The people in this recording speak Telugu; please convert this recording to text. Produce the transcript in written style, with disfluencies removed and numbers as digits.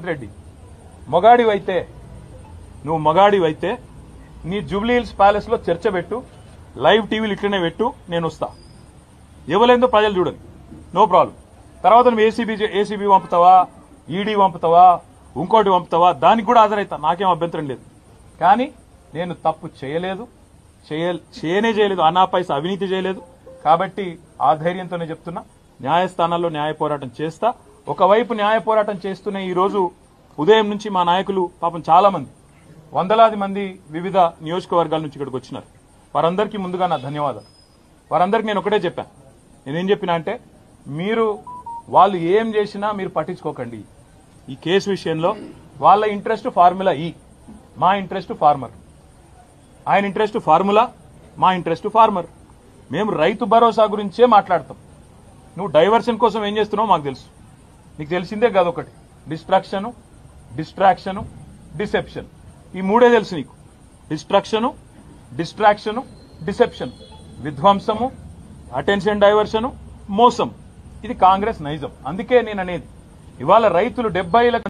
రెడ్డి మొగాడివైతే నువ్వు మొగాడివైతే నీ జూబ్లీ హిల్స్ ప్యాలెస్ లో చర్చ పెట్టు, లైవ్ టీవీలు ఇట్లనే పెట్టు, నేను వస్తా. ఇవ్వలేందో ప్రజలు చూడండి, నో ప్రాబ్లం. తర్వాత నువ్వు ఏసీబీ పంపుతావా, ఈడీ పంపుతావా, ఇంకోటి పంపుతావా, దానికి కూడా హాజరైతా, నాకేం అభ్యంతరం లేదు. కానీ నేను తప్పు చేయలేదు, అనా పైసా అవినీతి చేయలేదు. కాబట్టి ఆ ధైర్యంతోనే చెప్తున్నా, న్యాయస్థానాల్లో న్యాయ పోరాటం చేస్తా. ఒకవైపు న్యాయ పోరాటం చేస్తూనే ఈ రోజు ఉదయం నుంచి మా నాయకులు పాపం చాలా మంది, వందలాది మంది వివిధ నియోజకవర్గాల నుంచి ఇక్కడికి వచ్చినారు. వారందరికీ ముందుగా నా ధన్యవాదాలు. వారందరికీ నేను ఒకటే చెప్పాను. నేనేం చెప్పినా అంటే, మీరు వాళ్ళు ఏం చేసినా మీరు పట్టించుకోకండి. ఈ కేసు విషయంలో వాళ్ళ ఇంట్రెస్ట్ ఫార్ములా ఈ, మా ఇంట్రెస్ట్ ఫార్మర్. ఆయన ఇంట్రెస్ట్ ఫార్ములా, మా ఇంట్రెస్ట్ ఫార్మర్. మేము రైతు భరోసా గురించే మాట్లాడతాం. నువ్వు డైవర్షన్ కోసం ఏం చేస్తున్నావు మాకు తెలుసు. నీకు తెలిసిందే కాదు, ఒకటి డిస్ట్రాక్షను, డిస్ట్రాక్షను, డిసెప్షన్. ఈ మూడే తెలుసు నీకు. డిస్ట్రక్షను, డిస్ట్రాక్షను, డిసెప్షన్. విధ్వంసము, అటెన్షన్ డైవర్షను, మోసం. ఇది కాంగ్రెస్ నైజం. అందుకే నేను అనేది, ఇవాళ రైతులు 70